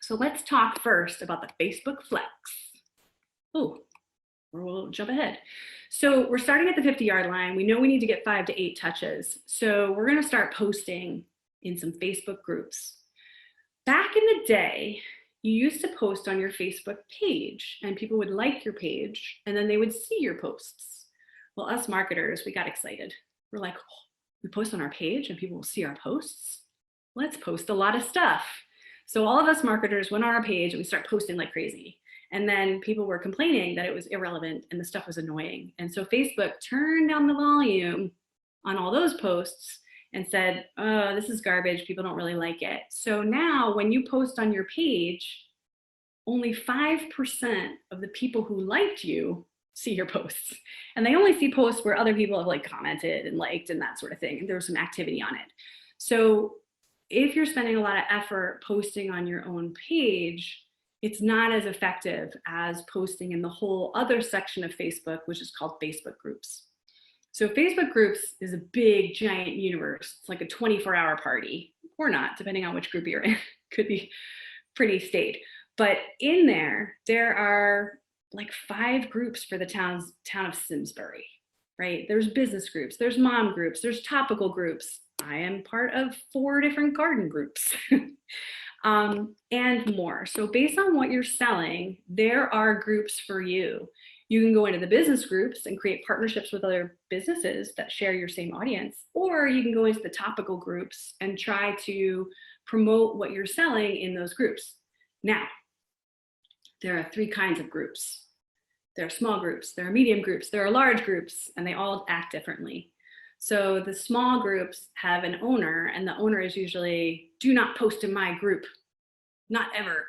So let's talk first about the Facebook Flex. Oh, we'll jump ahead. So we're starting at the 50-yard line. We know we need to get 5 to 8 touches. So we're going to start posting in some Facebook groups. Back in the day, you used to post on your Facebook page and people would like your page and then they would see your posts. Well, us marketers, we got excited. We're like, oh, we post on our page and people will see our posts. Let's post a lot of stuff. So all of us marketers went on our page and we started posting like crazy. And then people were complaining that it was irrelevant and the stuff was annoying. And so Facebook turned down the volume on all those posts and said, oh, this is garbage, people don't really like it. So now when you post on your page, only 5% of the people who liked you see your posts. And they only see posts where other people have like commented and liked and that sort of thing. And there was some activity on it. So if you're spending a lot of effort posting on your own page, it's not as effective as posting in the whole other section of Facebook, which is called Facebook groups. So Facebook groups is a big, giant universe. It's like a 24-hour party, or not, depending on which group you're in. Could be pretty staid. But in there are like 5 groups for the town of Simsbury, right? There's business groups, there's mom groups, there's topical groups. I am part of 4 different garden groups. And more. So based on what you're selling, there are groups for you. You can go into the business groups and create partnerships with other businesses that share your same audience, or you can go into the topical groups and try to promote what you're selling in those groups. Now, there are 3 kinds of groups. There are small groups, there are medium groups, there are large groups, and they all act differently. So the small groups have an owner, and the owner is usually, do not post in my group, not ever.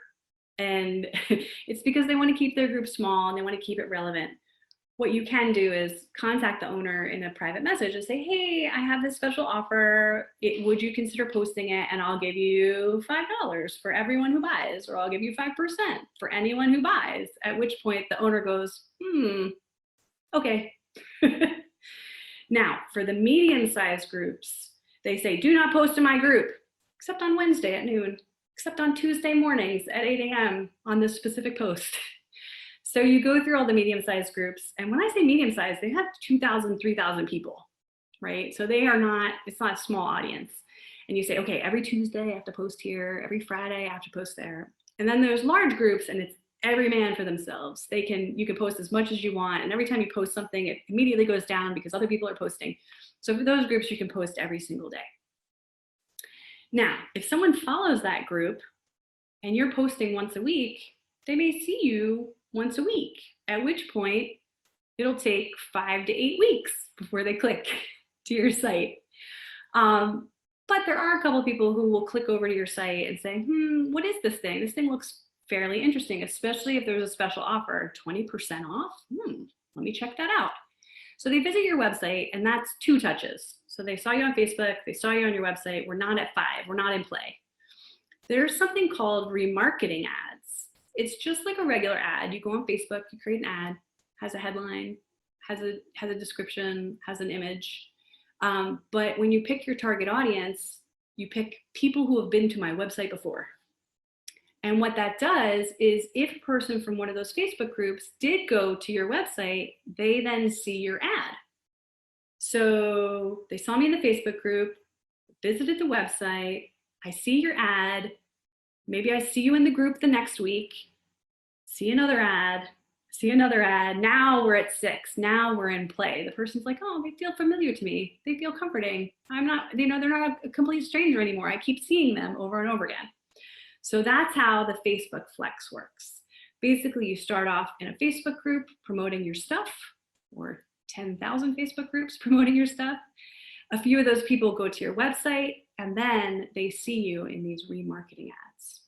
And it's because they want to keep their group small and they want to keep it relevant. What you can do is contact the owner in a private message and say, hey, I have this special offer. Would you consider posting it? And I'll give you $5 for everyone who buys, or I'll give you 5% for anyone who buys. At which point the owner goes, okay. Now, for the medium-sized groups, they say, do not post in my group, except on Wednesday at noon, except on Tuesday mornings at 8 a.m. on this specific post. So you go through all the medium-sized groups, and when I say medium-sized, they have 2,000, 3,000 people, right? So it's not a small audience. And you say, okay, every Tuesday I have to post here, every Friday I have to post there. And then there's large groups, and it's every man for themselves. You can post as much as you want, and every time you post something, it immediately goes down because other people are posting. So for those groups, you can post every single day. Now, if someone follows that group and you're posting once a week, they may see you once a week, at which point it'll take 5 to 8 weeks before they click to your site. But there are a couple of people who will click over to your site and say, what is this thing? This thing looks fairly interesting, especially if there's a special offer, 20% off. Let me check that out. So they visit your website, and that's 2 touches. So they saw you on Facebook, they saw you on your website. We're not at 5, we're not in play. There's something called remarketing ads. It's just like a regular ad. You go on Facebook, you create an ad, has a headline, has a description, has an image. But when you pick your target audience, you pick people who have been to my website before. And what that does is if a person from one of those Facebook groups did go to your website, they then see your ad. So they saw me in the Facebook group, visited the website, I see your ad, maybe I see you in the group the next week, see another ad, now we're at 6, now we're in play. The person's like, oh, they feel familiar to me, they feel comforting. I'm not, they're not a complete stranger anymore. I keep seeing them over and over again. So that's how the Facebook Flex works. Basically, you start off in a Facebook group promoting your stuff, or 10,000 Facebook groups promoting your stuff. A few of those people go to your website, and then they see you in these remarketing ads.